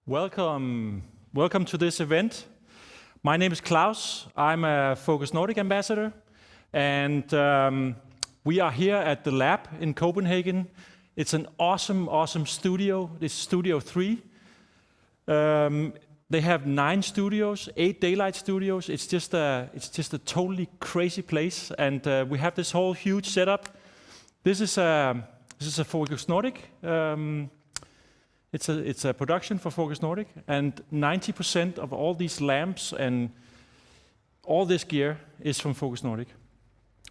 Welcome to this event. My name is Claus. I'm a Focus Nordic ambassador, and we are here at the lab in Copenhagen. It's an awesome studio. It's Studio 3. They have 9 studios, 8 daylight studios. It's just a totally crazy place, and we have this whole huge setup. This is a Focus Nordic. It's a production for Focus Nordic, and 90% of all these lamps and all this gear is from Focus Nordic.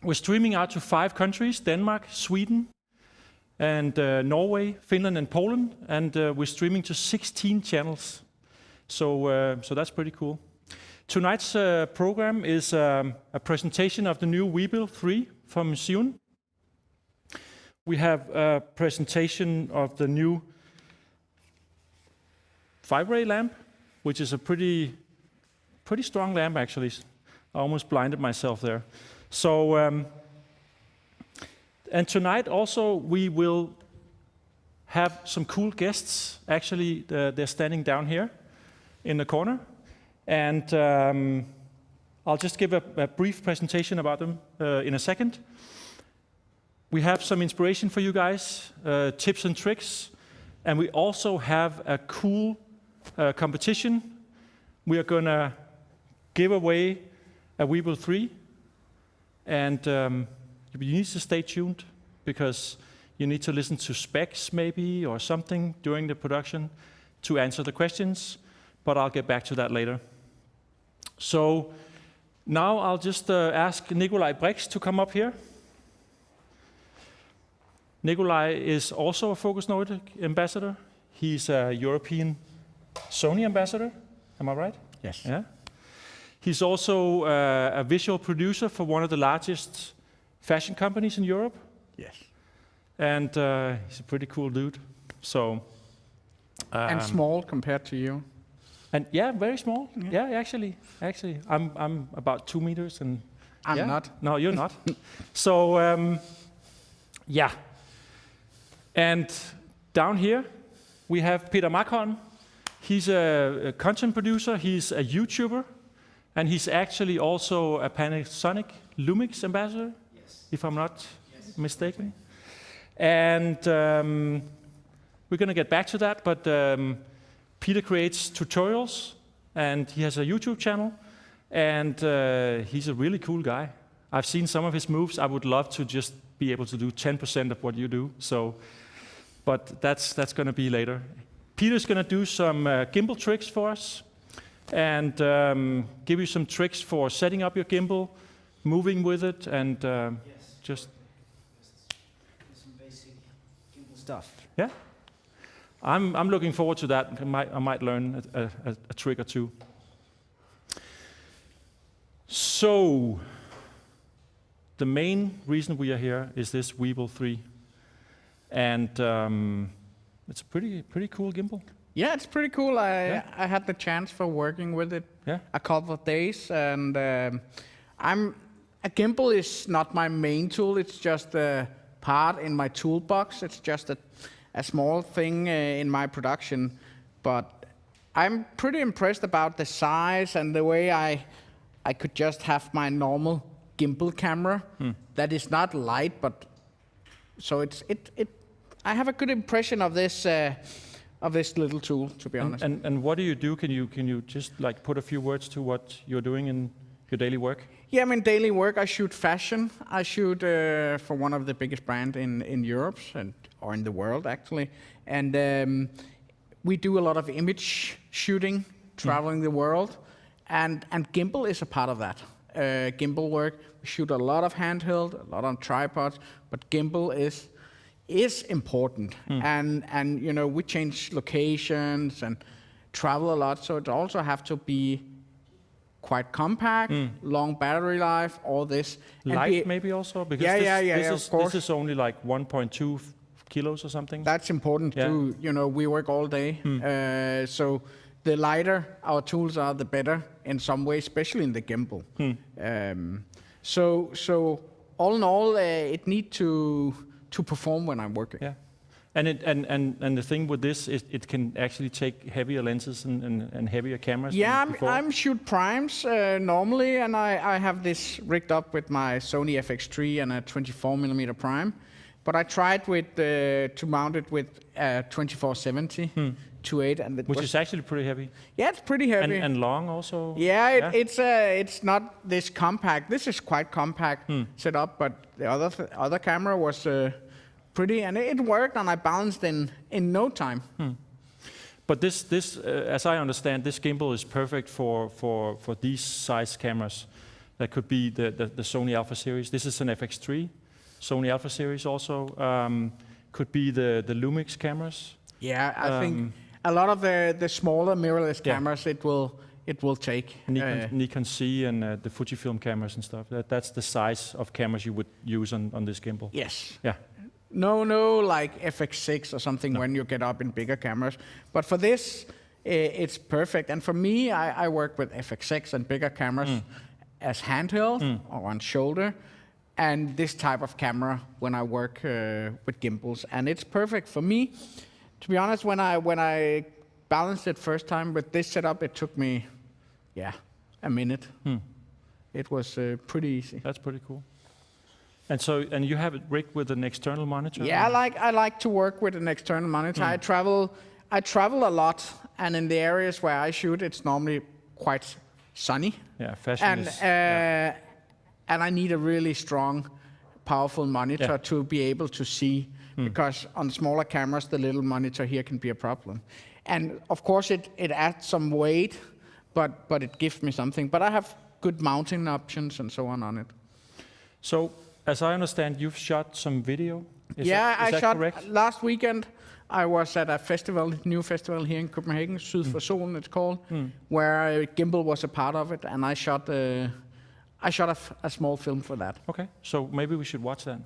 We're streaming out to 5 countries: Denmark, Sweden, and Norway, Finland, and Poland, and we're streaming to 16 channels. So that's pretty cool. Tonight's program is a presentation of the new Weebill 3 from Zhiyun. We have a presentation of the new 5-ray lamp, which is a pretty strong lamp actually. I almost blinded myself there. So, and tonight also we will have some cool guests. Actually, they're standing down here in the corner, and I'll just give a brief presentation about them in a second. We have some inspiration for you guys, tips and tricks, and we also have a cool competition. We are gonna give away a Weebill 3, and you need to stay tuned because you need to listen to specs maybe or something during the production to answer the questions, but I'll get back to that later. So now I'll just ask Nicolai Brix to come up here. Nicolai is also a Focus Nordic ambassador. He's a European Sony ambassador, am I right? Yes. Yeah. He's also a visual producer for one of the largest fashion companies in Europe. Yes. And he's a pretty cool dude. So. And small compared to you. And yeah, very small. Yeah, actually, I'm about 2 meters, and I'm not. No, you're not. So yeah. And down here we have Peter Makholm. He's a content producer, he's a YouTuber, and he's actually also a Panasonic Lumix ambassador, yes, if I'm not mistaken. And we're going to get back to that, but Peter creates tutorials, and he has a YouTube channel, and he's a really cool guy. I've seen some of his moves. I would love to just be able to do 10% of what you do, so, but that's going to be later. Peter's going to do some gimbal tricks for us, and give you some tricks for setting up your gimbal, moving with it, and just some basic gimbal stuff. Yeah, I'm looking forward to that. I might learn a trick or two. So the main reason we are here is this Weebill 3, and it's a pretty cool gimbal. Yeah, it's pretty cool. I had the chance for working with it a couple of days, and a gimbal is not my main tool. It's just a part in my toolbox. It's just a small thing in my production, but I'm pretty impressed about the size and the way I could just have my normal gimbal camera that is not light, but so I have a good impression of this little tool, to be honest. And what do you do? Can you just like put a few words to what you're doing in your daily work? Yeah, I mean daily work. I shoot fashion. I shoot for one of the biggest brands in Europe or in the world actually, and we do a lot of image shooting, traveling the world, and gimbal is a part of that. Gimbal work. We shoot a lot of handheld, a lot on tripods, but gimbal is important, and you know we change locations and travel a lot, so it also have to be quite compact, long battery life, all this. Light maybe also, because of course. This is only like 1.2 kilos or something. That's important too. You know, we work all day, so the lighter our tools are, the better in some way, especially in the gimbal. So all in all, it need to perform when I'm working. Yeah. And the thing with this is it can actually take heavier lenses and heavier cameras. Yeah, than before. I'm shoot primes normally, and I have this rigged up with my Sony FX3 and a 24mm prime. But I tried with to mount it with 2470 2.8, and which is actually pretty heavy. Yeah, it's pretty heavy and long also. Yeah, it's not this compact. This is quite compact setup, but the other camera was pretty, and it worked, and I balanced in no time. But this as I understand, this gimbal is perfect for these size cameras. That could be the Sony Alpha series. This is an FX3, Sony Alpha series also. Could be the Lumix cameras. Yeah, I think a lot of the smaller mirrorless cameras it will take. Nikon C and the Fujifilm cameras and stuff. That's the size of cameras you would use on this gimbal. Yes. Yeah. No, like FX6 or something when you get up in bigger cameras. But for this, it's perfect. And for me, I work with FX6 and bigger cameras as handheld or on shoulder, and this type of camera when I work with gimbals. And it's perfect for me. To be honest, when I balanced it first time with this setup, it took me, a minute. It was pretty easy. That's pretty cool. And you have it rigged with an external monitor? Yeah, I like to work with an external monitor. I travel a lot, and in the areas where I shoot, it's normally quite sunny. Yeah, fashion and I need a really strong, powerful monitor to be able to see, because on smaller cameras, the little monitor here can be a problem. And of course, it adds some weight, but it gives me something. But I have good mounting options and so on it. So, as I understand, you've shot some video. Is I that shot correct? last weekend. I was at a festival, new festival here in Copenhagen, Syd for Solen it's called, where Gimbal was a part of it, and I shot a small film for that. Okay, so maybe we should watch that.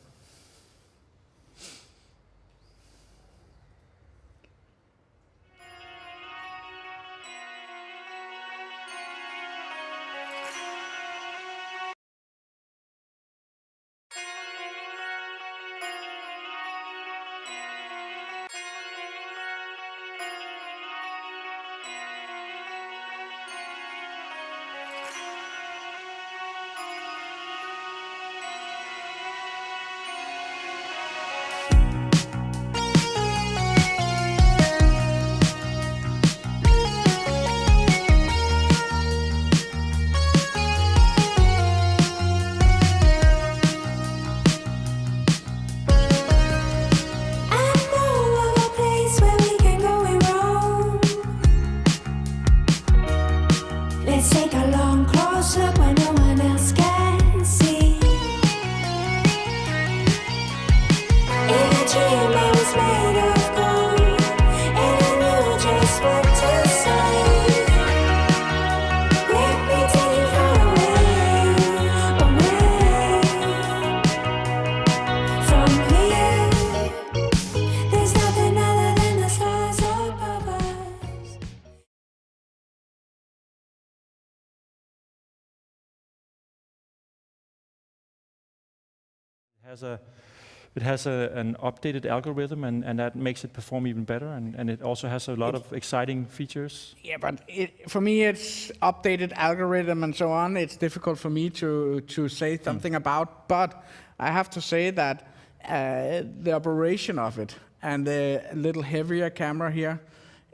It has an updated algorithm, and that makes it perform even better, and it also has a lot of exciting features. Yeah, but for me, it's updated algorithm and so on. It's difficult for me to say something about, but I have to say that the operation of it and the little heavier camera here,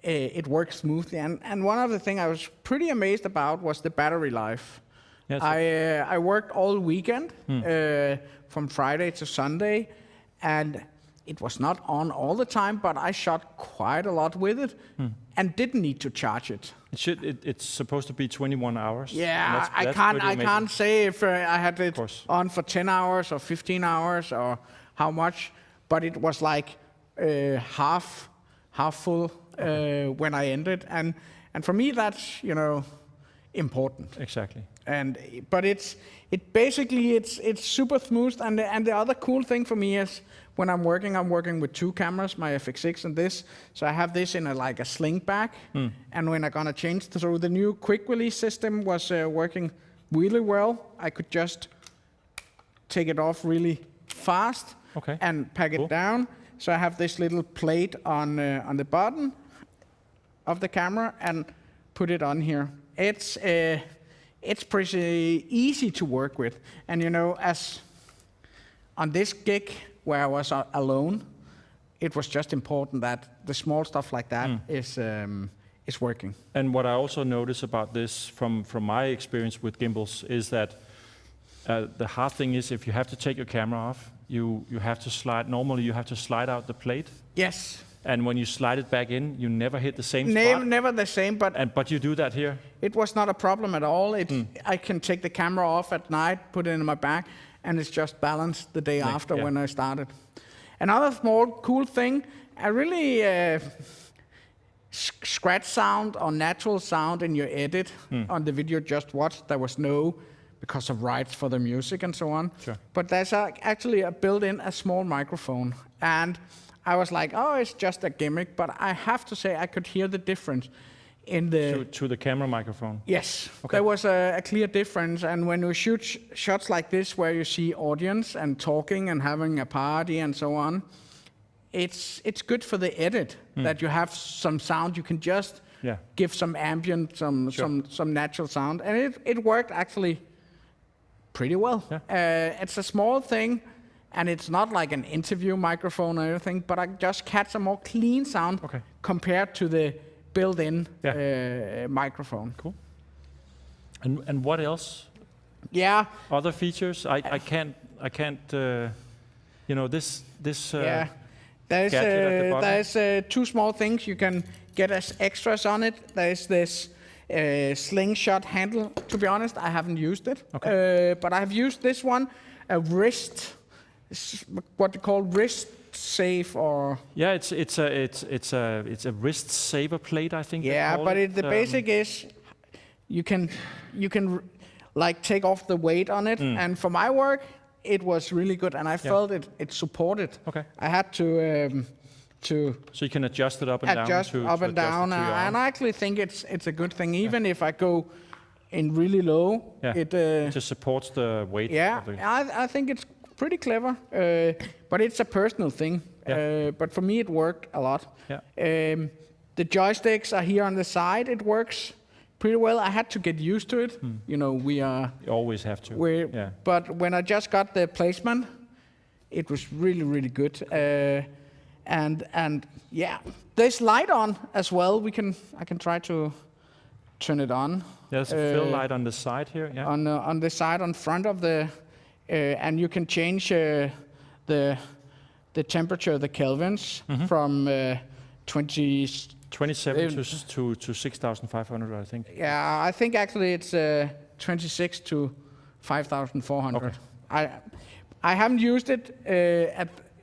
it works smoothly. And one of the things I was pretty amazed about was the battery life. Yes. I worked all weekend, from Friday to Sunday, and it was not on all the time, but I shot quite a lot with it and didn't need to charge it. It's supposed to be 21 hours. Yeah, I can't say if I had it on for 10 hours or 15 hours or how much, but it was like half full when I ended, and for me that's important. Exactly. But it's super smooth, and the other cool thing for me is when I'm working with two cameras, my FX6 and this. So I have this in a sling bag, and when I'm gonna change through the new quick release system was working really well. I could just take it off really fast, and pack it down. So I have this little plate on the bottom of the camera and put it on here. It's pretty easy to work with. And you know, as on this gig where I was alone, it was just important that the small stuff like that is working. And what I also notice about this from my experience with gimbals is that the hard thing is if you have to take your camera off, you have to slide. Normally you have to slide out the plate. Yes. And when you slide it back in, you never hit the same spot. Never the same, but you do that here. It was not a problem at all. I can take the camera off at night, put it in my bag, and it's just balanced the day after when I started. Another small cool thing, I really scratch sound or natural sound in your edit on the video just watched. There was no, because of rights for the music and so on. Sure. But there's actually a built-in a small microphone. And I was like, oh, it's just a gimmick, but I have to say I could hear the difference in the... To the camera microphone? Yes, there was a clear difference, and when you shoot shots like this where you see audience and talking and having a party and so on, it's good for the edit that you have some sound. You can just give some ambient, some natural sound, and it worked actually pretty well. Yeah. It's a small thing, and it's not like an interview microphone or anything, but I just catch a more clean sound compared to the built-in microphone. Cool. And what else? Yeah. Other features? I can't. You know this. Yeah. There's two small things you can get as extras on it. There's this slingshot handle. To be honest, I haven't used it, but I have used this one, a wrist, what they call wrist safe, or it's a wrist saver plate, I think. Yeah, but the basic is you can like take off the weight on it, and for my work it was really good, and I felt it supported. Okay. I had to so you can adjust it up and down. Adjust up and down, and I actually think it's a good thing. Even if I go in really low, it just supports the weight. Yeah, I think it's pretty clever, but it's a personal thing. But for me, it worked a lot. Yeah. The joysticks are here on the side. It works pretty well. I had to get used to it. You know, You always have to. But when I just got the placement, it was really, really good. And yeah, there's light on as well. I can try to turn it on. There's a fill light on the side here. Yeah. On the side, on front of the, and you can change the temperature, the kelvins, from 27 to 6,500, I think. Yeah, I think actually it's 26 to 5,400. Okay. I haven't used it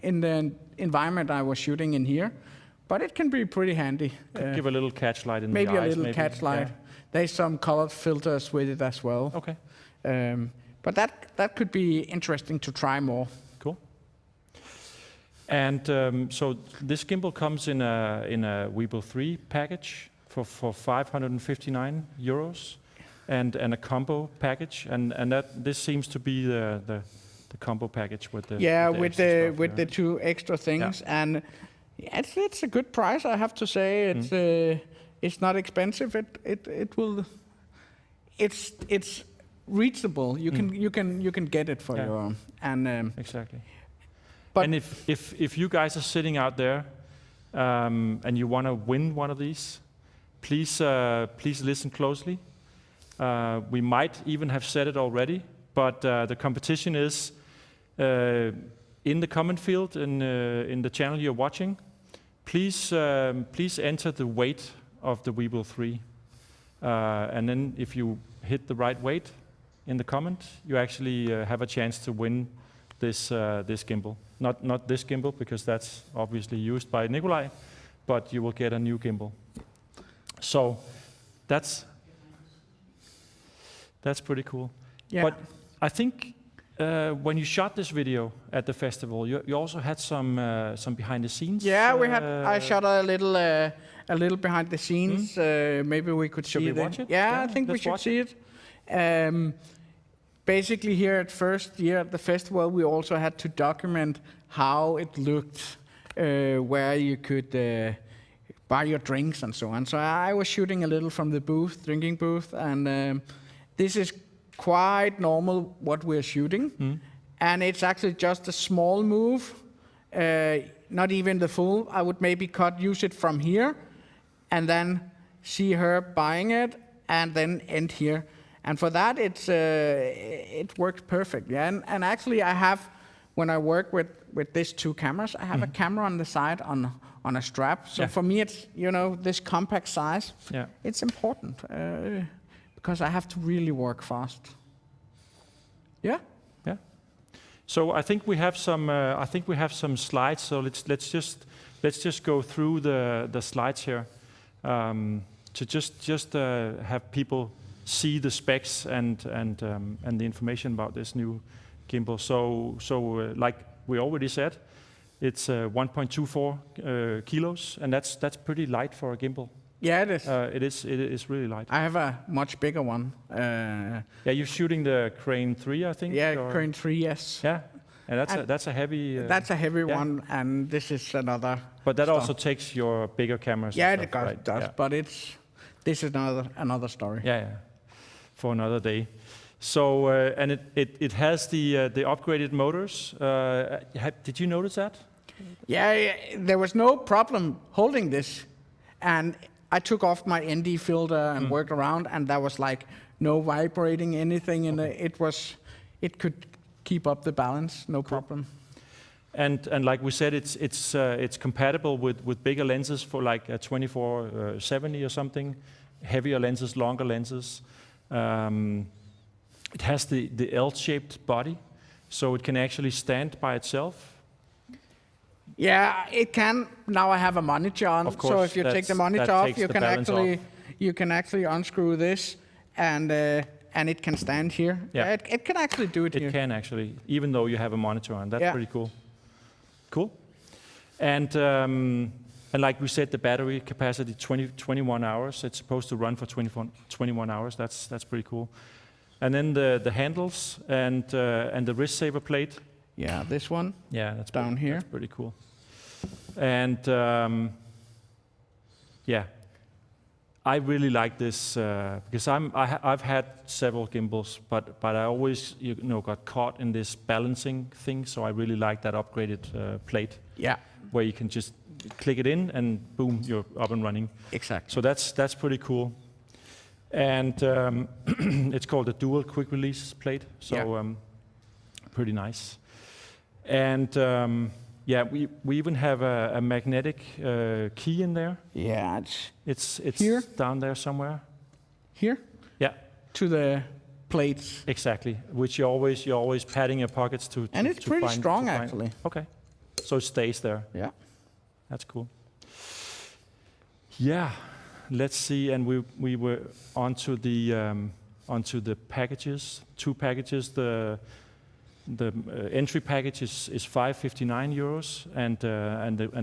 in the environment I was shooting in here, but it can be pretty handy. Could give a little catch light in the eyes. Maybe a little catch light. Yeah. There's some colored filters with it as well. Okay. But that could be interesting to try more. Cool. And so this gimbal comes in a Weebill 3 package for 559 euros, and a combo package, and this seems to be the combo package with the with the two extra things, and it's a good price, I have to say. It's not expensive. It's reachable. You can get it for your own. And exactly. But and if you guys are sitting out there and you want to win one of these, please listen closely. We might even have said it already, but the competition is in the comment field in the channel you're watching. Please enter the weight of the Weebill 3, and then if you hit the right weight in the comment, you actually have a chance to win this gimbal. Not this gimbal, because that's obviously used by Nicolai, but you will get a new gimbal. So that's pretty cool. Yeah. But I think when you shot this video at the festival, you also had some behind the scenes. Yeah, I shot a little behind the scenes. Maybe we could see it. Watch it? Yeah, I think we should see it. basically here at first year at the festival, we also had to document how it looked, where you could buy your drinks and so on. So I was shooting a little from the booth, drinking booth, and this is quite normal what we're shooting. And it's actually just a small move, not even the full. I would maybe use it from here, and then see her buying it, and then end here. And for that, it works perfect. Yeah? And actually, I have, when I work with these two cameras, I have a camera on the side on a strap. So for me, it's, this compact size. Yeah. It's important because I have to really work fast. Yeah. Yeah. So I think we have some. Slides. So let's just go through the slides here to just have people see the specs and the information about this new gimbal. So like we already said, it's 1.24 kilos, and that's pretty light for a gimbal. Yeah, it is. It is really light. I have a much bigger one. You're shooting the Crane 3, I think. Yeah, Crane 3, yes. Yeah, and that's a heavy. That's a heavy one, and this is another. But that also takes your bigger cameras. Yeah, and stuff, it does. Yeah. But this is another story. Yeah. For another day. So and it has the upgraded motors. Did you notice that? Yeah, there was no problem holding this, and I took off my ND filter and worked around, and there was like no vibrating anything, and it could keep up the balance, no problem. And like we said, it's compatible with bigger lenses for like a 24-70 or something, heavier lenses, longer lenses. It has the L-shaped body, so it can actually stand by itself. Yeah, it can. Now I have a monitor on, of course, so if you take the monitor off, you can actually unscrew this, and it can stand here. Yeah, it can actually do it here. It can actually, even though you have a monitor on. That's pretty cool. Cool. And like we said, the battery capacity 21 hours. It's supposed to run for 21 hours. That's pretty cool. And then the handles and the wrist saver plate. Yeah, this one. Yeah, that's down here. That's pretty cool. And I really like this because I've had several gimbals, but I always got caught in this balancing thing. So I really like that upgraded plate. Yeah. Where you can just click it in and boom, you're up and running. Exactly. So that's pretty cool. And it's called a dual quick release plate. So pretty nice. And we even have a magnetic key in there. Yeah, it's here? Down there somewhere. Here? Yeah. To the plates. Exactly. Which you're always padding your pockets to. And it's pretty strong actually. Okay. So it stays there. Yeah. That's cool. Yeah. Let's see. And we were onto the packages. 2 packages. The entry package is 559 euros, and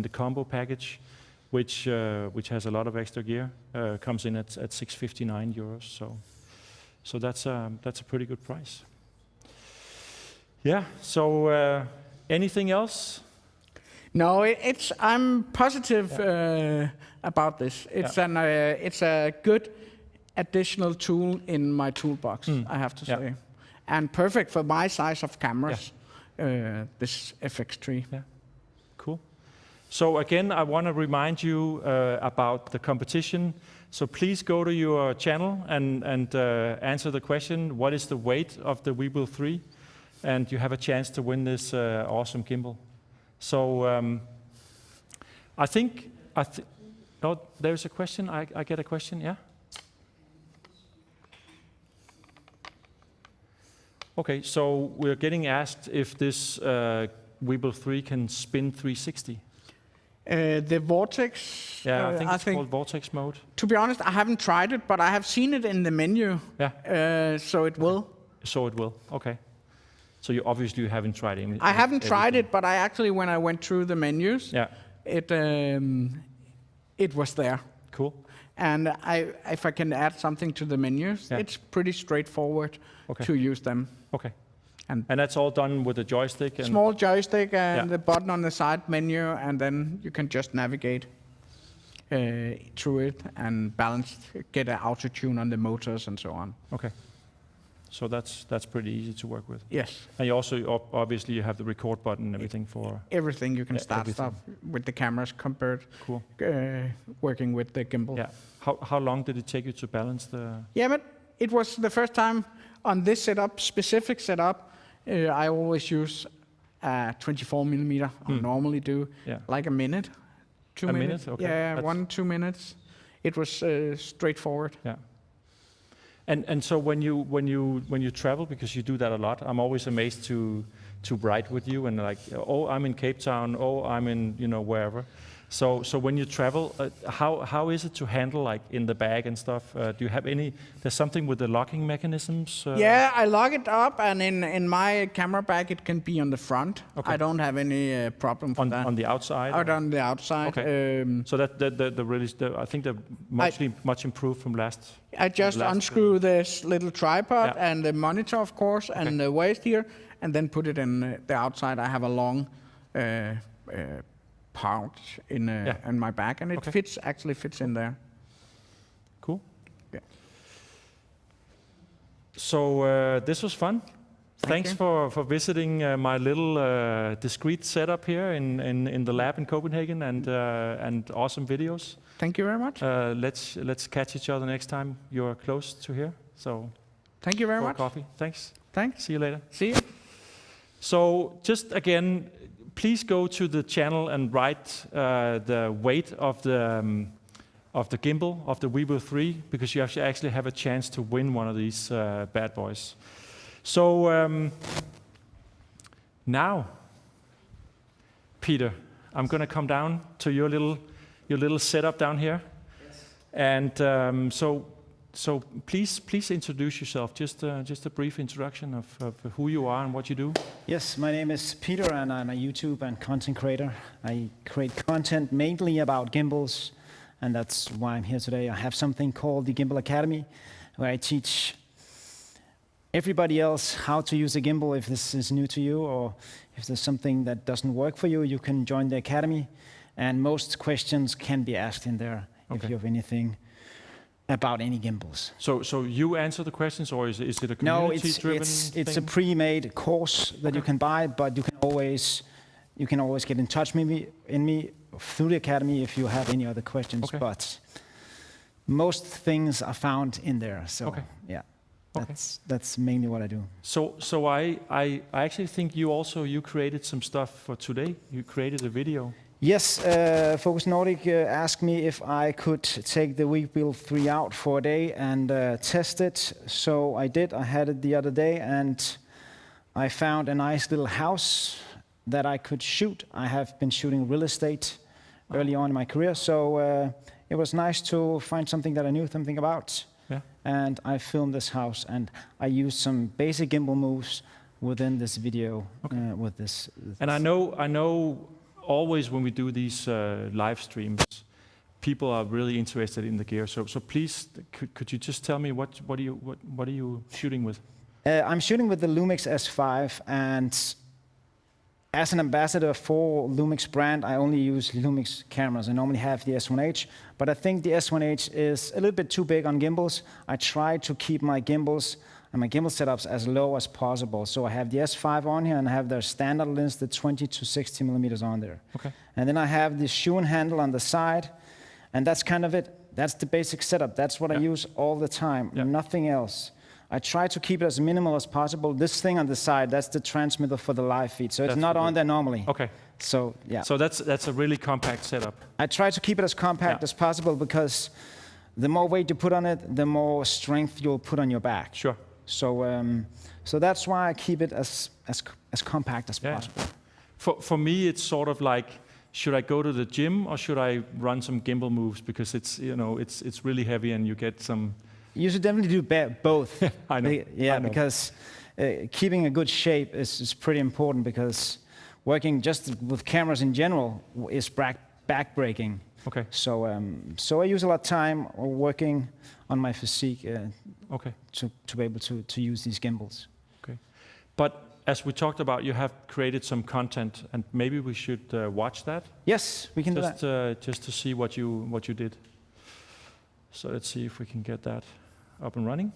the combo package, which has a lot of extra gear, comes in at 659 euros. So that's a pretty good price. Yeah. So anything else? No, I'm positive about this. It's a good additional tool in my toolbox. I have to say. And perfect for my size of cameras, this FX3. Yeah, cool. So again, I want to remind you about the competition. So please go to your channel and answer the question, what is the weight of the Weebill 3? And you have a chance to win this awesome gimbal. So I think, oh, there's a question, I get a question, yeah? Okay, so we're getting asked if this Weebill 3 can spin 360. The Vortex. Yeah, I think it's called Vortex mode. To be honest, I haven't tried it, but I have seen it in the menu. Yeah. So it will. So it will. Okay. So you obviously haven't tried it. I haven't tried it, but I actually, when I went through the menus, it was there. Cool. And if I can add something to the menus, it's pretty straightforward to use them. Okay. And that's all done with a joystick? And small joystick and the button on the side menu, and then you can just navigate through it and balance, get an auto tune on the motors and so on. Okay. So that's pretty easy to work with. Yes. And you also obviously you have the record button and everything for everything. You can start stuff with the cameras compared. Cool. Working with the gimbal. Yeah. How long did it take you to balance the? Yeah, but it was the first time on this setup, specific setup. I always use 24 millimeter. I normally do like a minute, 2 minutes. Okay. Yeah, 1-2 minutes. It was straightforward. Yeah. And so when you travel, because you do that a lot, I'm always amazed to write with you and like, oh, I'm in Cape Town, oh, I'm in wherever. So when you travel, how is it to handle like in the bag and stuff? Do you have there's something with the locking mechanisms? Yeah, I lock it up, and in my camera bag it can be on the front. Okay. I don't have any problem with that. On the outside? Out on the outside. Okay. So I think they're much improved from last. I just unscrew this little tripod and the monitor, of course, and the waist here, and then put it in the outside. I have a long pouch in my bag, and it actually fits in there. Cool. Yeah. So this was fun. Thanks you. for visiting my little discreet setup here in the lab in Copenhagen and awesome videos. Thank you very much. Let's catch each other next time you're close to here. So thank you very much. Coffee. Thanks. Thanks. See you later. See you. So just again, please go to the channel and write the weight of the gimbal, of the Weebill 3, because you actually have a chance to win one of these bad boys. So now, Peter, I'm going to come down to your little setup down here. Yes. And so please introduce yourself. Just a brief introduction of who you are and what you do. Yes, my name is Peter, and I'm a YouTube and content creator. I create content mainly about gimbals, and that's why I'm here today. I have something called the Gimbal Academy, where I teach everybody else how to use a gimbal. If this is new to you, or if there's something that doesn't work for you, you can join the academy, and most questions can be asked in there if you have anything about any gimbals. So you answer the questions, or is it a community-driven thing? No, it's a pre-made course that you can buy, but you can always get in touch with me through the academy if you have any other questions. Okay. But most things are found in there. So yeah, that's mainly what I do. So I actually think you created some stuff for today. You created a video. Yes, Focus Nordic asked me if I could take the Weebill 3 out for a day and test it. So I did. I had it the other day, and I found a nice little house that I could shoot. I have been shooting real estate early on in my career, so it was nice to find something that I knew something about. Yeah. And I filmed this house, and I used some basic gimbal moves within this video with this. And I know. Always when we do these live streams, people are really interested in the gear. So please, could you just tell me what are you shooting with? I'm shooting with the Lumix S5, and as an ambassador for Lumix brand, I only use Lumix cameras. I normally have the S1H, but I think the S1H is a little bit too big on gimbals. I try to keep my gimbals and my gimbal setups as low as possible. So I have the S5 on here, and I have their standard lens, the 20 to 60 millimeters on there. Okay. And then I have the Zhiyun handle on the side, and that's kind of it. That's the basic setup. That's what I use all the time, nothing else. I try to keep it as minimal as possible. This thing on the side, that's the transmitter for the live feed. So it's not on there normally. Okay. So yeah. So that's a really compact setup. I try to keep it as compact as possible, because the more weight you put on it, the more strength you'll put on your back. Sure. So that's why I keep it as compact as possible. For me, it's sort of like, should I go to the gym or should I run some gimbal moves, because it's really heavy and you get some. You should definitely do both. I know. Yeah, I know. Because keeping a good shape is pretty important, because working just with cameras in general is back-breaking. Okay. So I use a lot of time working on my physique Okay. to be able to use these gimbals. Okay. But as we talked about, you have created some content, and maybe we should watch that. Yes, we can do that. Just to see what you did. So let's see if we can get that up and running.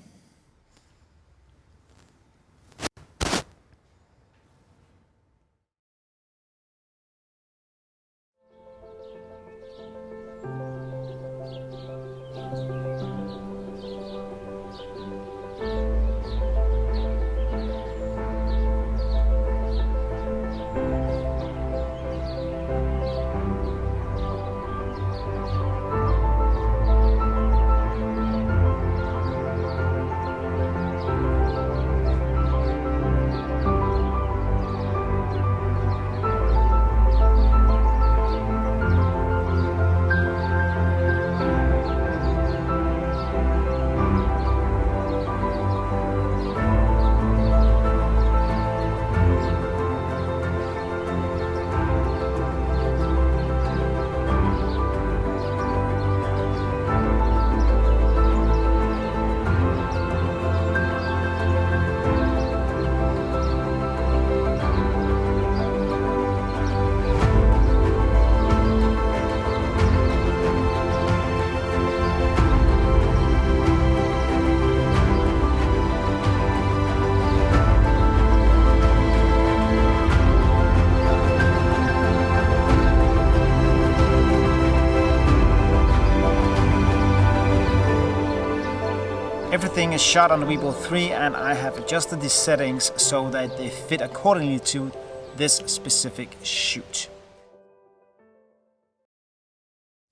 Everything is shot on the Weebill 3, and I have adjusted the settings so that they fit accordingly to this specific shoot.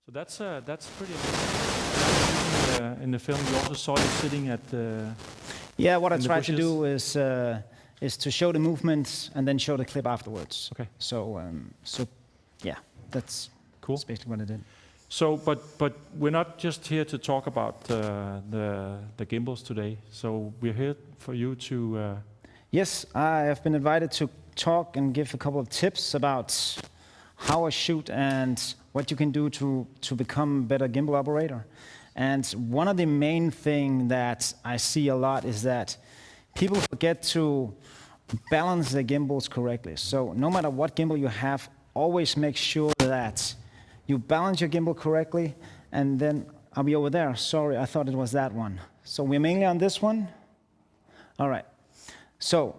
So that's pretty amazing. In the film, you also saw you sitting at the. Yeah, what I in the tried to bushes. do is to show the movements and then show the clip afterwards. Okay. So yeah, that's Cool. that's basically what I did. So, but we're not just here to talk about the gimbals today. So we're here for you to. Yes, I have been invited to talk and give a couple of tips about how I shoot and what you can do to become a better gimbal operator. And one of the main thing that I see a lot is that people forget to balance their gimbals correctly. So no matter what gimbal you have, always make sure that you balance your gimbal correctly. And then I'll be over there. Sorry, I thought it was that one. So we're mainly on this one. All right. So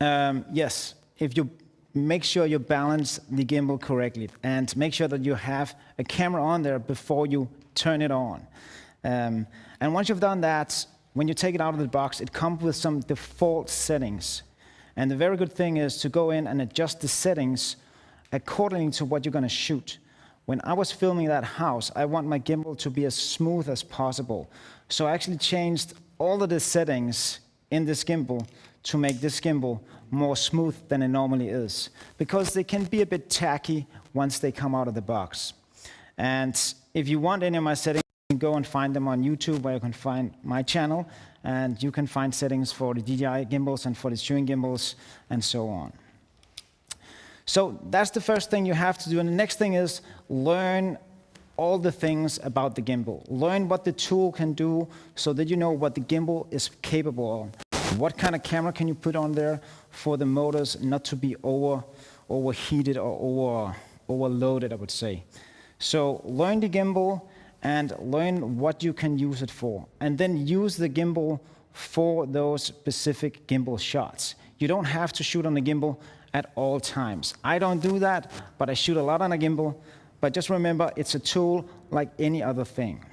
yes, if you make sure you balance the gimbal correctly and make sure that you have a camera on there before you turn it on. And once you've done that, when you take it out of the box, it comes with some default settings. And the very good thing is to go in and adjust the settings according to what you're going to shoot. When I was filming that house, I want my gimbal to be as smooth as possible. So I actually changed all of the settings in this gimbal to make this gimbal more smooth than it normally is, because they can be a bit tacky once they come out of the box. And if you want any of my settings, you can go and find them on YouTube, where you can find my channel, and you can find settings for the DJI gimbals and for the Zhiyun gimbals and so on. So that's the first thing you have to do. And the next thing is learn all the things about the gimbal. Learn what the tool can do so that you know what the gimbal is capable of. What kind of camera can you put on there for the motors not to be overheated or overloaded, I would say. So learn the gimbal and learn what you can use it for. And then use the gimbal for those specific gimbal shots. You don't have to shoot on the gimbal at all times. I don't do that, but I shoot a lot on a gimbal. But just remember, it's a tool like any other thing.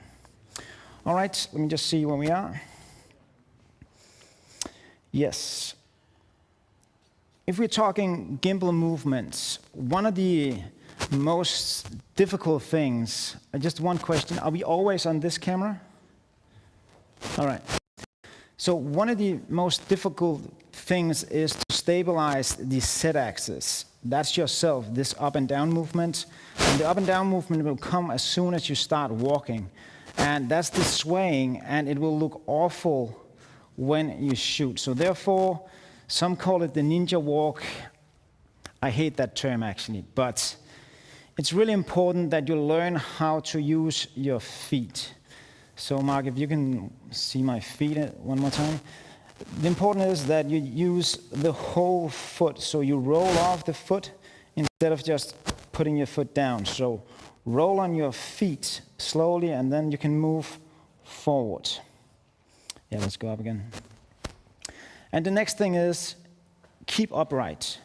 All right, let me just see where we are. Yes. If we're talking gimbal movements, one of the most difficult things, just one question, are we always on this camera? All right. So one of the most difficult things is to stabilize the Z-axis. That's yourself, this up and down movement. And the up and down movement will come as soon as you start walking. And that's the swaying, and it will look awful when you shoot. So therefore, some call it the ninja walk. I hate that term, actually. But it's really important that you learn how to use your feet. So Mark, if you can see my feet one more time. The important is that you use the whole foot. So you roll off the foot instead of just putting your foot down. So roll on your feet slowly, and then you can move forward. Yeah, let's go up again. And the next thing is keep upright.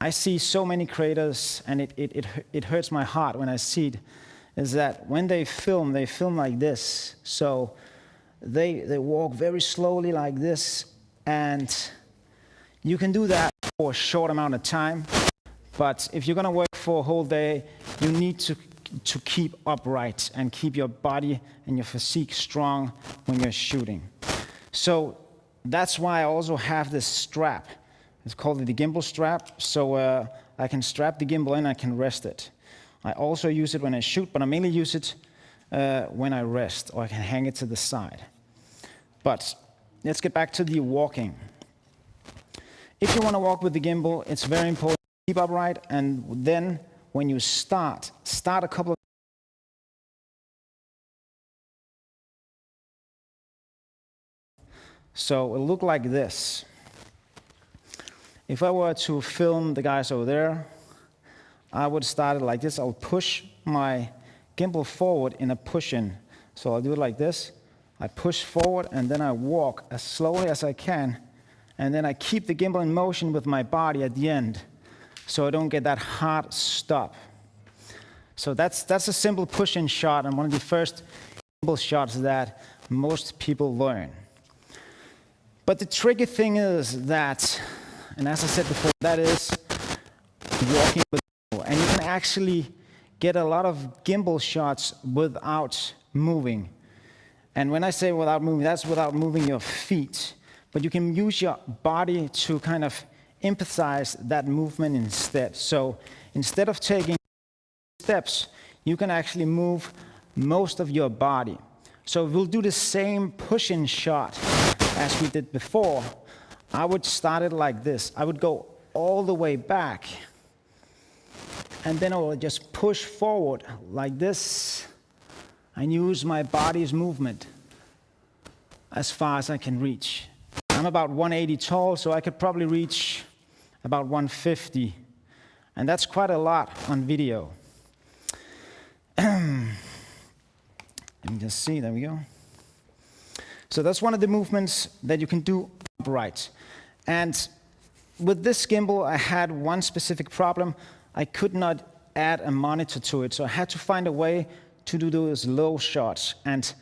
I see so many creators, and it hurts my heart when I see it, is that when they film like this. So they walk very slowly like this, and you can do that for a short amount of time. But if you're gonna work for a whole day, you need to keep upright and keep your body and your physique strong when you're shooting. So that's why I also have this strap. It's called the gimbal strap. So I can strap the gimbal in, I can rest it. I also use it when I shoot, but I mainly use it when I rest, or I can hang it to the side. But let's get back to the walking. If you want to walk with the gimbal, it's very important to keep upright, and then when you start a couple of so it'll look like this. If I were to film the guys over there, I would start it like this. I'll push my gimbal forward in a push-in. So I'll do it like this. I push forward, and then I walk as slowly as I can, and then I keep the gimbal in motion with my body at the end, so I don't get that hard stop. So that's a simple push-in shot, and one of the first gimbal shots that most people learn. But the tricky thing is that, and as I said before, that is walking with gimbal. And you can actually get a lot of gimbal shots without moving. And when I say without moving, that's without moving your feet. But you can use your body to kind of emphasize that movement instead. So instead of taking steps, you can actually move most of your body. So we'll do the same push-in shot as we did before. I would start it like this. I would go all the way back, and then I will just push forward like this and use my body's movement as far as I can reach. I'm about 180 tall, so I could probably reach about 150, and that's quite a lot on video. Let me just see, there we go. So that's one of the movements that you can do upright. And with this gimbal, I had one specific problem. I could not add a monitor to it, so I had to find a way to do those low shots. And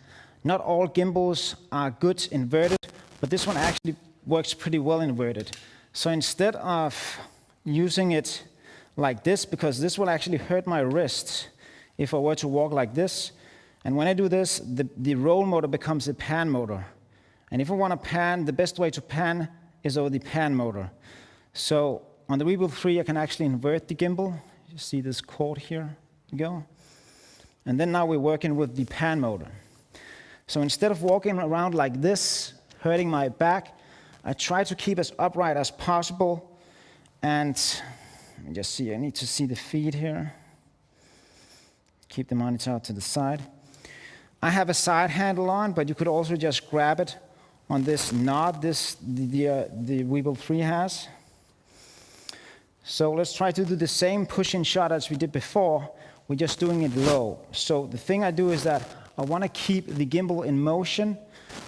not all gimbals are good inverted, but this one actually works pretty well inverted. So instead of using it like this, because this will actually hurt my wrist if I were to walk like this, and when I do this, the roll motor becomes a pan motor. And if I want to pan, the best way to pan is over the pan motor. So on the Rebel 3, I can actually invert the gimbal. You see this cord here, you go. And then now we're working with the pan motor. So instead of walking around like this, hurting my back, I try to keep as upright as possible. And let me just see, I need to see the feet here. Keep the monitor out to the side. I have a side handle on, but you could also just grab it on this knot the Rebel 3 has. So let's try to do the same push-in shot as we did before. We're just doing it low. So the thing I do is that I want to keep the gimbal in motion.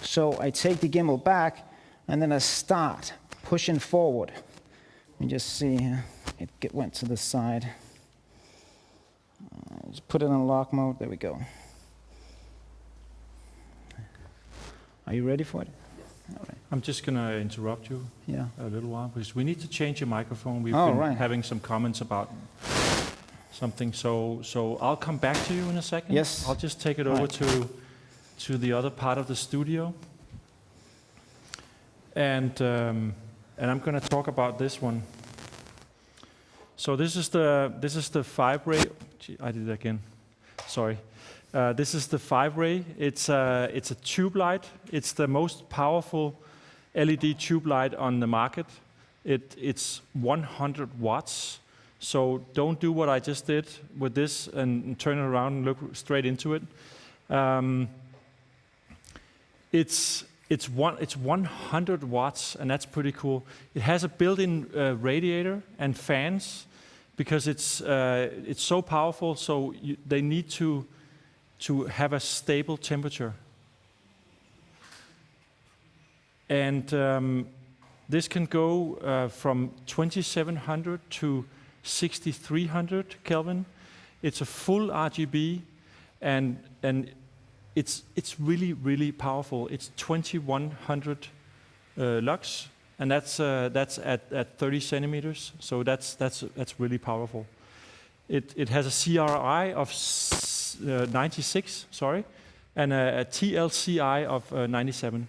So I take the gimbal back, and then I start pushing forward. Let me just see here. It went to the side. Just put it in lock mode. There we go. Are you ready for it? All right. I'm just going to interrupt you a little while, because we need to change your microphone. We've been having some comments about something, so I'll come back to you in a second. Yes. I'll just take it over to the other part of the studio. And I'm going to talk about this one. So this is the 5-ray. I did it again. Sorry. This is the 5-ray. It's a tube light. It's the most powerful LED tube light on the market. It's 100 watts. So don't do what I just did with this and turn it around and look straight into it. It's 100 watts, and that's pretty cool. It has a built-in radiator and fans because it's so powerful. So they need to have a stable temperature. And this can go from 2700 to 6300 Kelvin. It's a full RGB, and it's really, really powerful. It's 2100 lux, and that's at 30 centimeters. So that's really powerful. It has a CRI of 96, sorry, and a TLCI of 97.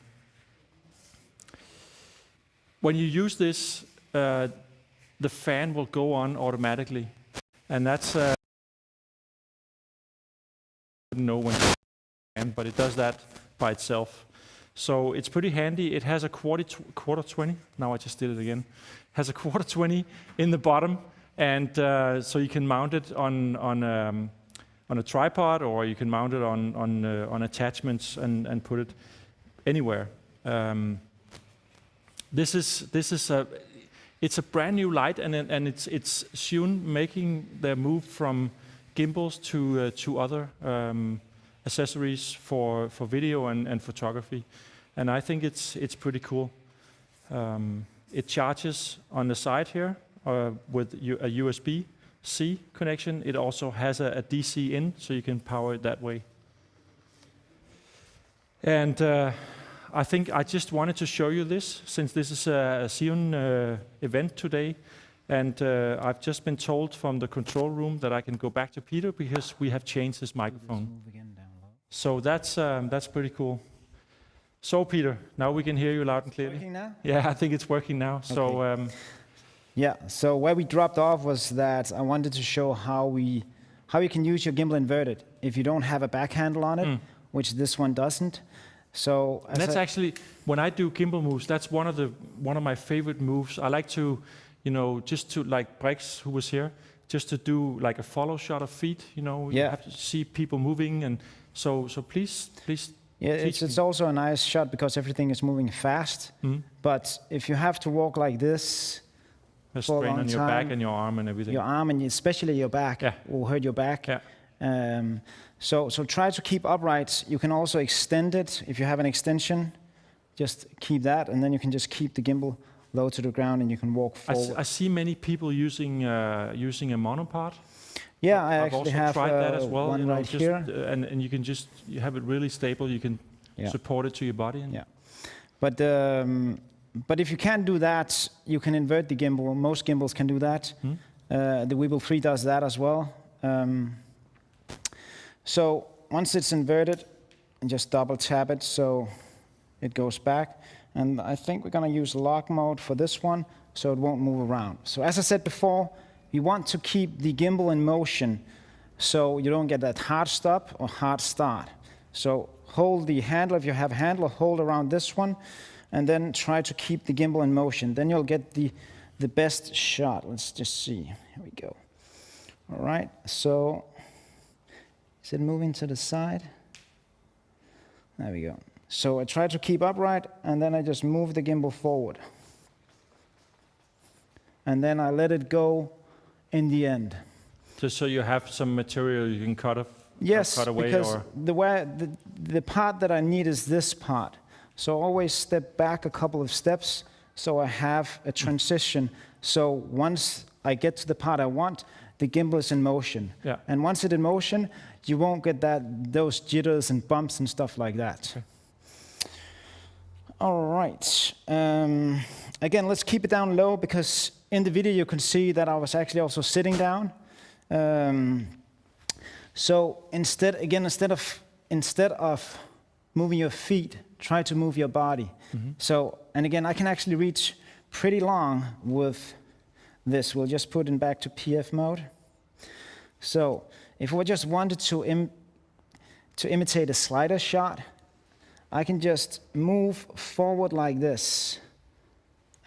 When you use this, the fan will go on automatically, and that's I wouldn't know when you can, but it does that by itself. So it's pretty handy. It has a quarter 20. Now I just did it again. Has a quarter 20 in the bottom, and so you can mount it on a tripod, or you can mount it on attachments and put it anywhere. This is it's a brand new light, and it's Zhiyun making their move from gimbals to other accessories for video and photography, and I think it's pretty cool. It charges on the side here with a USB-C connection. It also has a DC in, so you can power it that way. And I think I just wanted to show you this, since this is a Zhiyun event today, and I've just been told from the control room that I can go back to Peter because we have changed his microphone. So that's pretty cool. So Peter, now we can hear you loud and clearly. Working now? Yeah, I think it's working now. Okay. So yeah. So where we dropped off was that I wanted to show how you can use your gimbal inverted if you don't have a back handle on it, which this one doesn't. So that's actually, when I do gimbal moves, that's one of my favorite moves. I like to, just to, like Brix, who was here, just to do like a follow shot of feet. You have to see people moving, and so please. Yeah, it's also a nice shot because everything is moving fast. But if you have to walk like this, a strain on your back and your arm and everything. Your arm and especially your back will hurt your back. Yeah. So try to keep upright. You can also extend it. If you have an extension, just keep that, and then you can just keep the gimbal low to the ground and you can walk forward. I see many people using a monopod. Yeah, I I've actually also have tried that as well. one right here. And you have it really stable. You can support it to your body. Yeah, but if you can't do that, you can invert the gimbal. Most gimbals can do that. The Weebill 3 does that as well. So once it's inverted, just double tap it so it goes back. And I think we're going to use lock mode for this one so it won't move around. So as I said before, you want to keep the gimbal in motion so you don't get that hard stop or hard start. So hold the handle, if you have a handle, hold around this one, and then try to keep the gimbal in motion. Then you'll get the best shot. Let's just see. Here we go. All right, so is it moving to the side? There we go. So I try to keep upright, and then I just move the gimbal forward. And then I let it go in the end. Just so you have some material you can cut away. Because the part that I need is this part. So always step back a couple of steps so I have a transition. So once I get to the part I want, the gimbal is in motion. Yeah. And once it's in motion, you won't get those jitters and bumps and stuff like that. Okay. All right. Again, let's keep it down low because in the video you can see that I was actually also sitting down. So instead of moving your feet, try to move your body. So, and again, I can actually reach pretty long with this. We'll just put it back to PF mode. So if we just wanted to imitate a slider shot, I can just move forward like this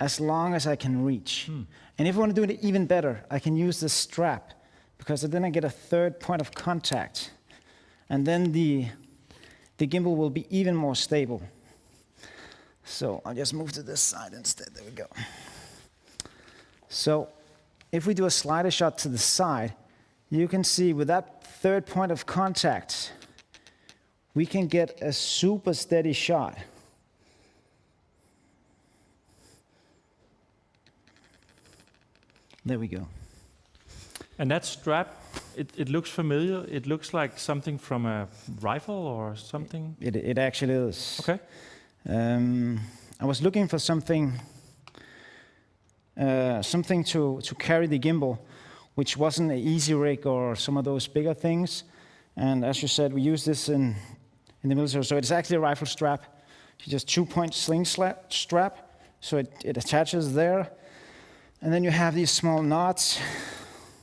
as long as I can reach. And if I want to do it even better, I can use this strap, because then I get a third point of contact. And then the gimbal will be even more stable. So I'll just move to this side instead. There we go. So if we do a slider shot to the side, you can see with that third point of contact, we can get a super steady shot. There we go. And that strap, it looks familiar. It looks like something from a rifle or something. It actually is. Okay. I was looking for something to carry the gimbal, which wasn't an easy rig or some of those bigger things. And as you said, we use this in the military. So it's actually a rifle strap. It's just 2-point sling strap. So it attaches there. And then you have these small knots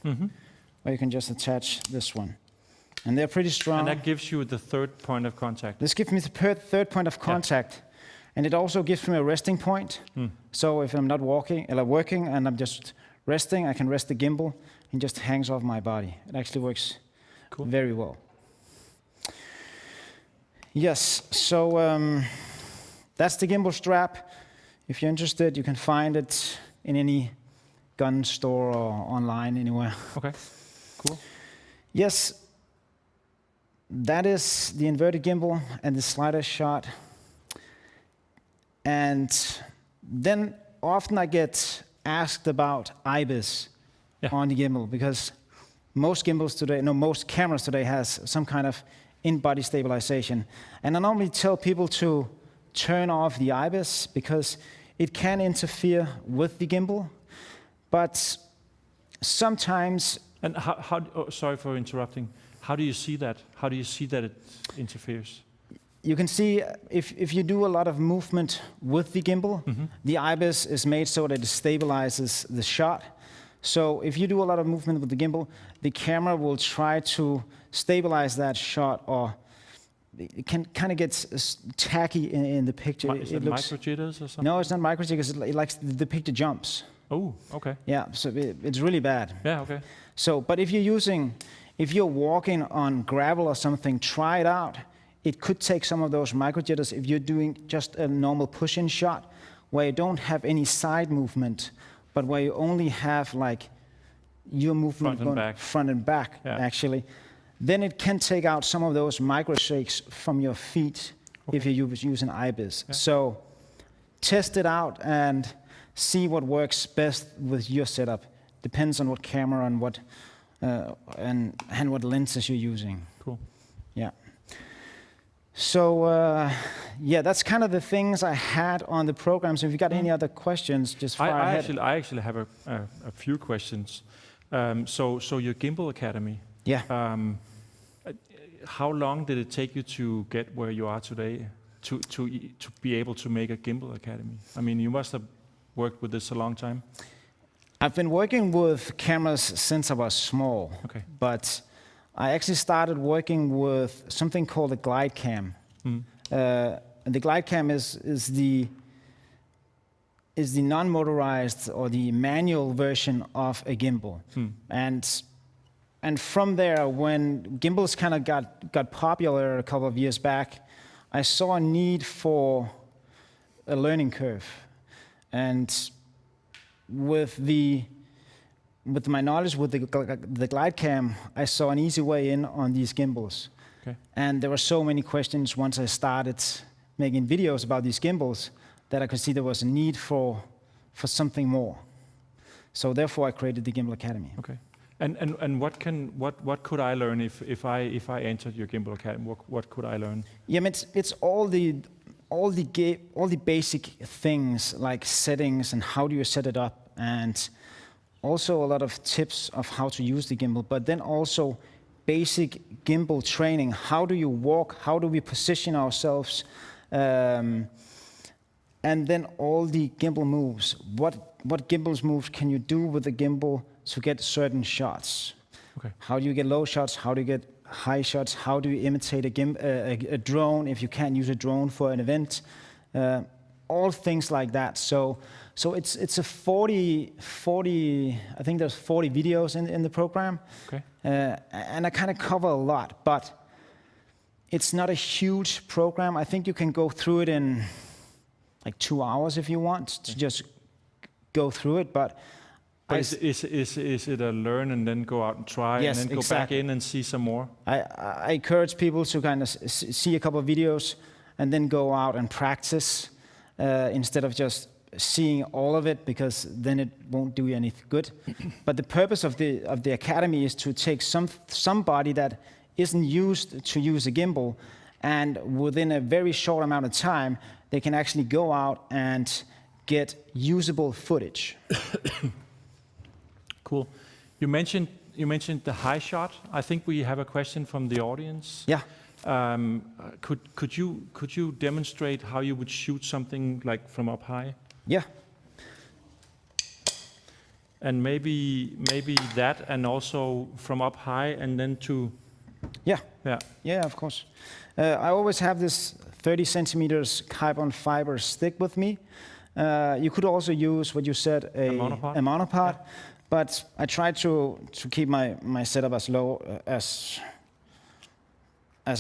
where you can just attach this one. And they're pretty strong. And that gives you the third point of contact. This gives me the third point of contact. Yeah. And it also gives me a resting point. So if I'm not working and I'm just resting, I can rest the gimbal and just hangs off my body. It actually works very well. Yes, so that's the gimbal strap. If you're interested, you can find it in any gun store or online anywhere. Okay, cool. Yes, that is the inverted gimbal and the slider shot. And then often I get asked about IBIS on the gimbal, because most cameras today has some kind of in-body stabilization. And I normally tell people to turn off the IBIS because it can interfere with the gimbal. But sometimes... And sorry for interrupting. How do you see that? How do you see that it interferes? You can see if you do a lot of movement with the gimbal, the IBIS is made so that it stabilizes the shot. So if you do a lot of movement with the gimbal, the camera will try to stabilize that shot, or it can kind of get tacky in the picture. Is it micro jitters or something? No, it's not micro jitters. It likes the picture jumps. Oh, okay. Yeah, so it's really bad. Yeah, okay. So, but if you're walking on gravel or something, try it out. It could take some of those micro jitters if you're doing just a normal push-in shot, where you don't have any side movement, but where you only have like your movement front and back, actually. Then it can take out some of those micro shakes from your feet if you use an IBIS. Yeah. So test it out and see what works best with your setup. Depends on what camera and what lenses you're using. Cool. Yeah. So that's kind of the things I had on the program. So if you got any other questions, just fire ahead. I actually have a few questions. So your Gimbal Academy. Yeah. How long did it take you to get where you are today, to be able to make a Gimbal Academy? I mean, you must have worked with this a long time. I've been working with cameras since I was small. Okay. But I actually started working with something called a glide cam. And the glide cam is the non-motorized or the manual version of a gimbal. And from there, when gimbals kind of got popular a couple of years back, I saw a need for a learning curve. And with my knowledge with the glide cam, I saw an easy way in on these gimbals. Okay. And there were so many questions once I started making videos about these gimbals that I could see there was a need for something more. So therefore, I created the Gimbal Academy. Okay. And what could I learn if I entered your Gimbal Academy? What could I learn? Yeah, it's all the basic things like settings and how do you set it up, and also a lot of tips of how to use the gimbal, but then also basic gimbal training. How do you walk? How do we position ourselves? And then all the gimbal moves. What gimbal moves can you do with the gimbal to get certain shots? Okay. How do you get low shots? How do you get high shots? How do you imitate a drone if you can't use a drone for an event? all things like that. So it's a 40, I think there's 40 videos in the program. Okay. And I kind of cover a lot, but it's not a huge program. I think you can go through it in like 2 hours if you want to just go through it, but is it a learn and then go out and try, Yes, and then go exactly. back in and see some more? I encourage people to kind of see a couple of videos and then go out and practice instead of just seeing all of it, because then it won't do you any good. But the purpose of the academy is to take somebody that isn't used to use a gimbal, and within a very short amount of time, they can actually go out and get usable footage. Cool. You mentioned the high shot. I think we have a question from the audience. Yeah. Could you demonstrate how you would shoot something like from up high? Yeah. And maybe that, and also from up high, and then to Yeah, of course. I always have this 30 centimeters carbon fiber stick with me. You could also use what you said, a monopod. Yeah. But I try to keep my setup as low as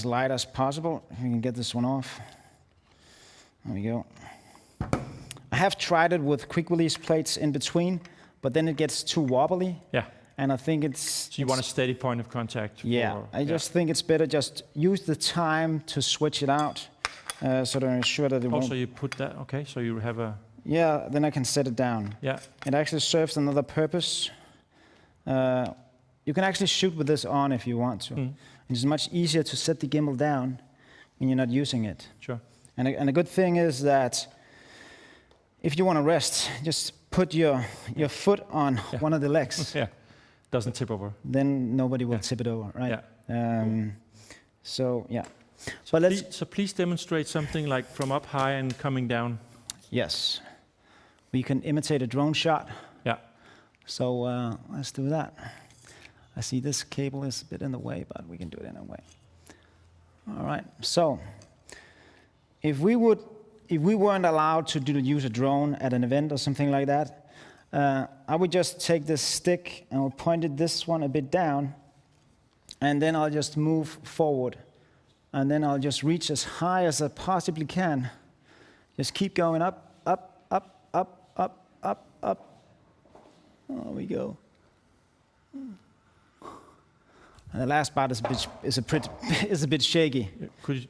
light as possible. If we can get this one off. There we go. I have tried it with quick release plates in between, but then it gets too wobbly. Yeah. And I think it's... So you want a steady point of contact? Yeah, I just think it's better just use the time to switch it out, so to ensure that it won't... Also you put that, okay, so you have a... Yeah, then I can set it down. Yeah. It actually serves another purpose. You can actually shoot with this on if you want to. It's much easier to set the gimbal down when you're not using it. Sure. And a good thing is that if you want to rest, just put your foot on one of the legs. Yeah. Doesn't tip over. Then nobody will tip it over, right? Yeah. So yeah. So please demonstrate something like from up high and coming down. Yes. We can imitate a drone shot. Yeah. So let's do that. I see this cable is a bit in the way, but we can do it in a way. All right. So if we weren't allowed to use a drone at an event or something like that, I would just take this stick and I'll point it this one a bit down, and then I'll just move forward, and then I'll just reach as high as I possibly can. Just keep going up, up, up, up, up, up, up. There we go. And the last part is a bit shaky. Could you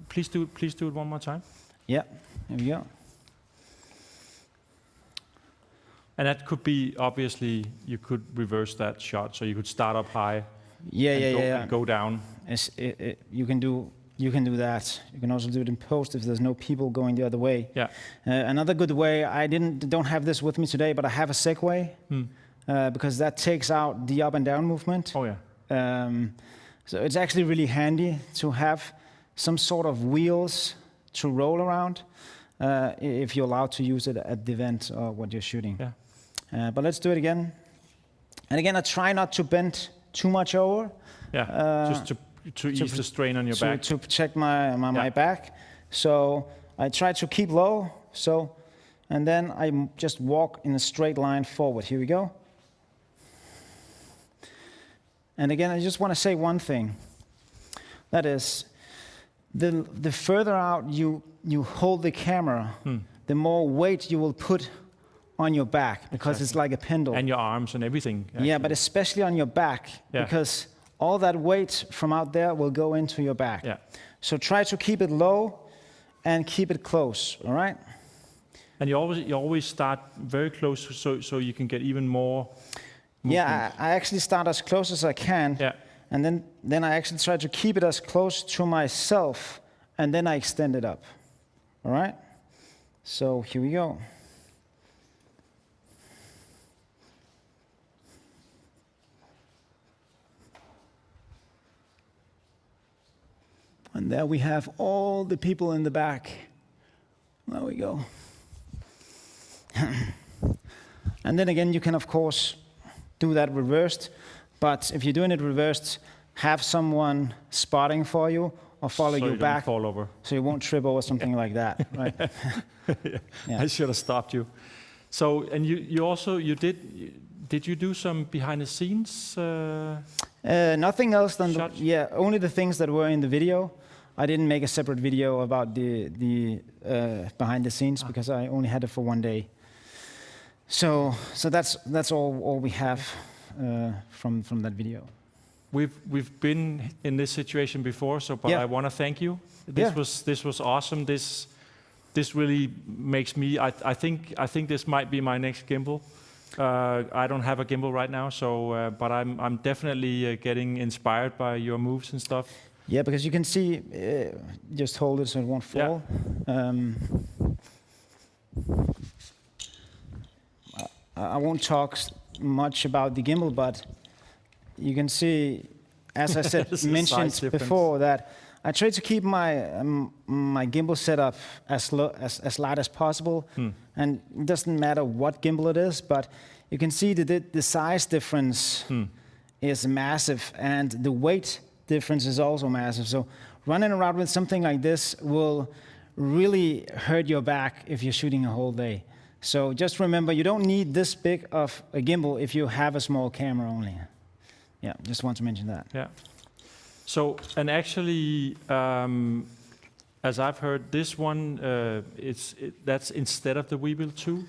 please do it one more time? Yeah, here we go. And that could be, obviously, you could reverse that shot, so you could start up high. And go down. You can do that. You can also do it in post if there's no people going the other way. Yeah. Another good way, I don't have this with me today, but I have a Segway, because that takes out the up and down movement. Oh yeah. So it's actually really handy to have some sort of wheels to roll around, if you're allowed to use it at the event or what you're shooting. Yeah. But let's do it again. And again, I try not to bend too much over. Yeah, just to ease the strain on your back. To protect my back. So I try to keep low. And then I just walk in a straight line forward. Here we go. And again, I just want to say one thing. That is, the further out you hold the camera, the more weight you will put on your back, because it's like a pendulum. And your arms and everything. Actually. Yeah, but especially on your back, because all that weight from out there will go into your back. Yeah. So try to keep it low and keep it close, all right? And you always start very close, so you can get even more movement. Yeah, I actually start as close as I can. Yeah. And then I actually try to keep it as close to myself, and then I extend it up. All right? So here we go. And there we have all the people in the back. There we go. And then again, you can, of course, do that reversed. But if you're doing it reversed, have someone spotting for you, or follow so you you back, don't fall over. so you won't trip over something like that, right? Yeah. I should have stopped you. So, and did you do some behind the scenes? Nothing else than Shots? only the things that were in the video. I didn't make a separate video about the behind the scenes because I only had it for one day. So that's all we have from that video. We've been in this situation before, but Yeah. I want to thank you. Yeah. This was awesome. This really makes me. I think this might be my next gimbal. I don't have a gimbal right now, but I'm definitely getting inspired by your moves and stuff. Yeah, because you can see, just hold it so it won't fall. I won't talk much about the gimbal, but you can see, as I said, There's a mentioned size difference. before, that I try to keep my gimbal setup as light as possible, and it doesn't matter what gimbal it is, but you can see that the size difference is massive, and the weight difference is also massive. So running around with something like this will really hurt your back if you're shooting a whole day. So just remember, you don't need this big of a gimbal if you have a small camera only. Yeah, just want to mention that. Yeah. So, and actually, as I've heard, this one, that's instead of the Weebill 2,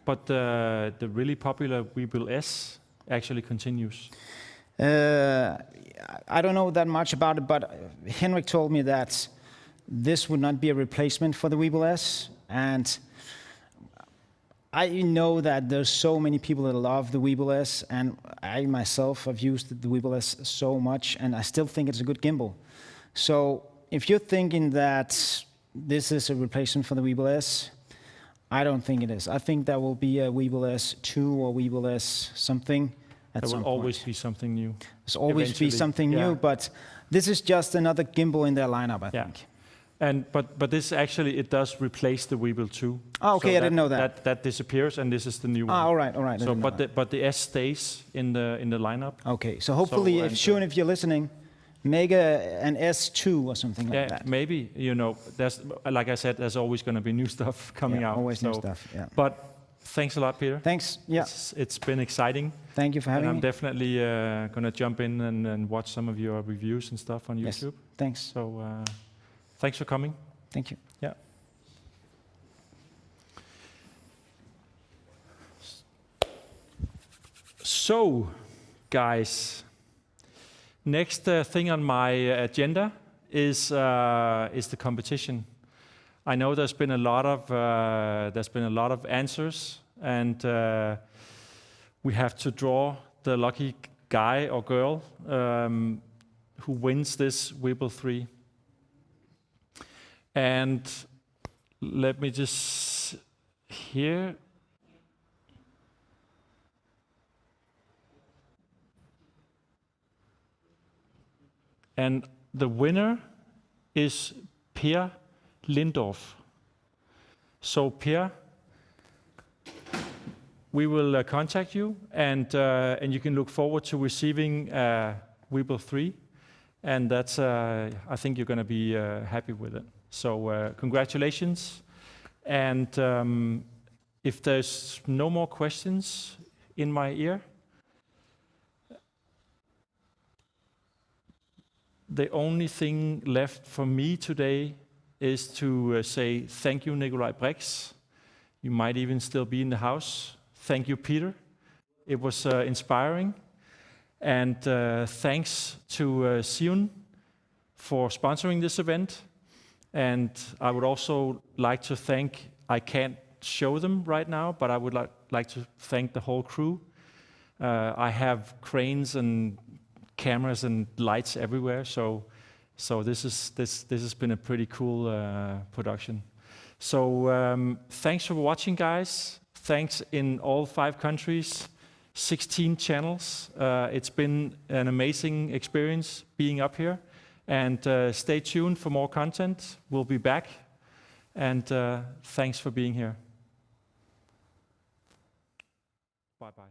but the really popular Weebill S actually continues. I don't know that much about it, but Henrik told me that this would not be a replacement for the Weebill S, and I know that there's so many people that love the Weebill S, and I myself have used the Weebill S so much, and I still think it's a good gimbal. So if you're thinking that this is a replacement for the Weebill S, I don't think it is. I think there will be a Weebill S2 or Weebill S something at some There point. will always be something new. There's always be eventually. something Yeah. new, but this is just another gimbal in their lineup, I think. And but this actually, it does replace the Weebill 2. Oh, okay, I didn't know that. That disappears, and this is the new one. All right. I So, didn't know that. but the S stays in the lineup. Okay, so hopefully, if you're listening, make an S2 or something like that. Maybe, there's, like I said, there's always going to be new stuff coming out. Always new stuff. Yeah. But thanks a lot, Peter. Thanks. Yeah. It's been exciting. Thank you for having And I'm me. definitely going to jump in and watch some of your reviews and stuff on Yes. YouTube. Thanks. So thanks for coming. Thank you. Yeah. So, guys, next thing on my agenda is the competition. I know there's been a lot of answers, and we have to draw the lucky guy or girl who wins this Weebill 3. And let me just here. And the winner is Per Lindorf. So Per, we will contact you, and you can look forward to receiving Weebill 3, and that's I think you're going to be happy with it. So congratulations, and if there's no more questions in my ear, the only thing left for me today is to say thank you, Nicolai Brix. You might even still be in the house. Thank you, Peter. It was inspiring. And thanks to Zhiyun for sponsoring this event. And I would also like to thank, I can't show them right now, but I would like to thank the whole crew. I have cranes and cameras and lights everywhere, so this has been a pretty cool production. So thanks for watching, guys. Thanks in all 5 countries, 16 channels. It's been an amazing experience being up here, and stay tuned for more content. We'll be back, and thanks for being here. Bye bye.